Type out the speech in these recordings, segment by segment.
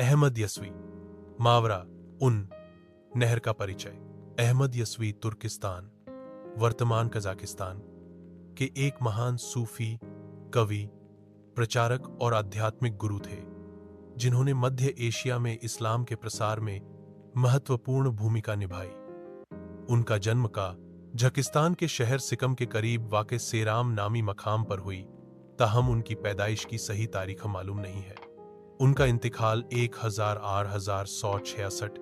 अहमद यस्वी, मावरा उन नहर का परिचय। अहमद यस्वी तुर्किस्तान, वर्तमान कजाकिस्तान के एक महान सूफी, कवि, प्रचारक और आध्यात्मिक गुरु थे, जिन्होंने मध्य एशिया में इस्लाम के प्रसार में महत्वपूर्ण भूमिका निभाई। उनका जन्म कजाकिस्तान के शहर सिकम के करीब वाक़े सेराम नामी मकाम पर हुई, ताहम उनकी पैदाइश की सही तारीख मालूम नहीं है। उनका इंतकाल 1866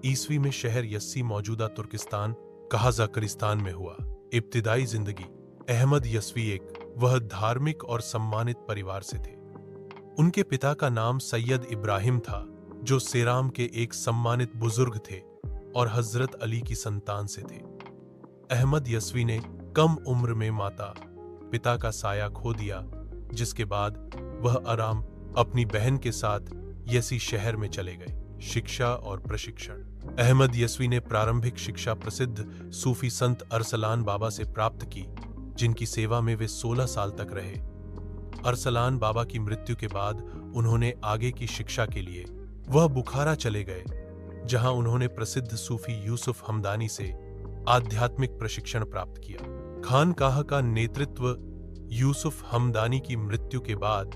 ईस्वी में शहर यस्सी मौजूदा तुर्किस्तान कजाकिस्तान में हुआ। इब्तिदाई जिंदगी। अहमद यस्वी एक वह धार्मिक और सम्मानित परिवार से थे। उनके पिता का नाम सैयद इब्राहिम था, जो सेराम के एक सम्मानित बुजुर्ग थे और हजरत अली की संतान से थे। अहमद यस्वी ने कम उम्र में माता पिता का साया खो दिया, जिसके बाद वह आराम अपनी बहन के साथ यसी शहर में चले गए। शिक्षा और प्रशिक्षण। अहमद यस्वी ने प्रारंभिक शिक्षा प्रसिद्ध सूफी संत अरसलान बाबा से प्राप्त की, जिनकी सेवा में वे 16 साल तक रहे। अरसलान बाबा की मृत्यु के बाद उन्होंने आगे की शिक्षा के लिए वह बुखारा चले गए, जहां उन्होंने प्रसिद्ध सूफी यूसुफ हमदानी से आध्यात्मिक प्रशिक्षण प्राप्त किया। खानकाह का नेतृत्व यूसुफ हमदानी की मृत्यु के बाद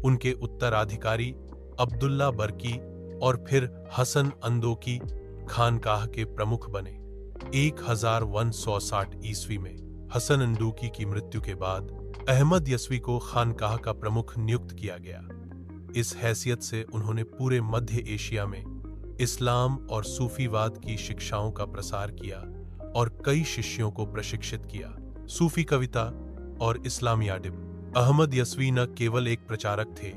उनके उत्तराधिकारी अब्दुल्ला बरकी और फिर हसन अंदोकी खानकाह के प्रमुख बने। 1160 ईस्वी में हसन अंदोकी की मृत्यु के बाद अहमद यस्वी को खानकाह का प्रमुख नियुक्त किया गया। इस हैसियत से उन्होंने पूरे मध्य एशिया में इस्लाम और सूफीवाद की शिक्षाओं का प्रसार किया और कई शिष्यों को प्रशिक्षित किया। सूफी कविता और इस्लामी अदब। अहमद यस्वी न केवल एक प्रचारक थे,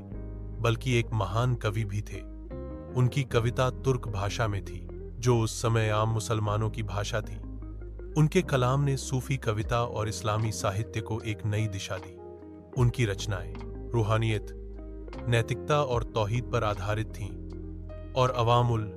बल्कि एक महान कवि भी थे। उनकी कविता तुर्क भाषा में थी, जो उस समय आम मुसलमानों की भाषा थी। उनके कलाम ने सूफी कविता और इस्लामी साहित्य को एक नई दिशा दी। उनकी रचनाएं रूहानियत, नैतिकता और तौहीद पर आधारित थीं और अवामुल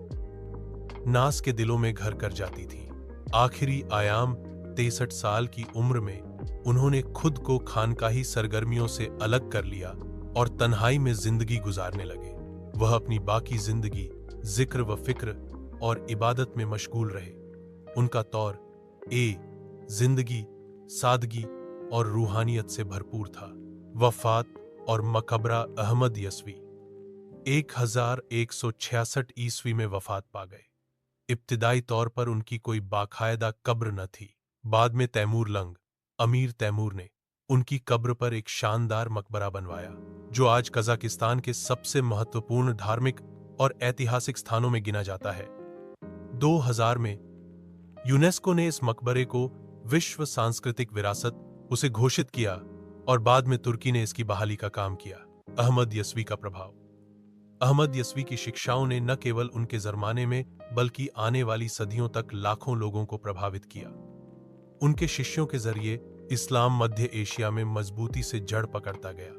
नास के दिलों में घर कर जाती थीं। आखिरी आयाम 63 साल की उम्र में उन्होंने खुद को खानकाही सरगर्मियों से अलग कर लिया और तन्हाई में जिंदगी गुजारने लगे। वह अपनी बाकी जिंदगी जिक्र व फिक्र और इबादत में मशगूल रहे। उनका तौर जिंदगी सादगी और रूहानियत से भरपूर था। वफात और मकबरा। अहमद यस्वी 1166 ईस्वी में वफात पा गए। इब्तिदाई तौर पर उनकी कोई बाकायदा कब्र न थी। बाद में तैमूर लंग, अमीर तैमूर ने उनकी कब्र पर एक शानदार मकबरा बनवाया, जो आज कजाकिस्तान के सबसे महत्वपूर्ण धार्मिक और ऐतिहासिक स्थानों में गिना जाता है। 2000 में यूनेस्को ने इस मकबरे को विश्व सांस्कृतिक विरासत उसे घोषित किया और बाद में तुर्की ने इसकी बहाली का काम किया। अहमद यस्वी का प्रभाव। अहमद यस्वी की शिक्षाओं ने न केवल उनके जमाने में बल्कि आने वाली सदियों तक लाखों लोगों को प्रभावित किया। उनके शिष्यों के जरिए इस्लाम मध्य एशिया में मजबूती से जड़ पकड़ता गया।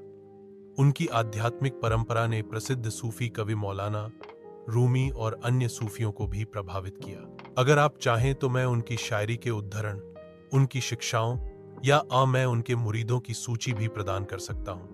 उनकी आध्यात्मिक परंपरा ने प्रसिद्ध सूफी कवि मौलाना रूमी और अन्य सूफियों को भी प्रभावित किया। अगर आप चाहें तो मैं उनकी शायरी के उद्धरण, उनकी शिक्षाओं या मैं उनके मुरीदों की सूची भी प्रदान कर सकता हूं।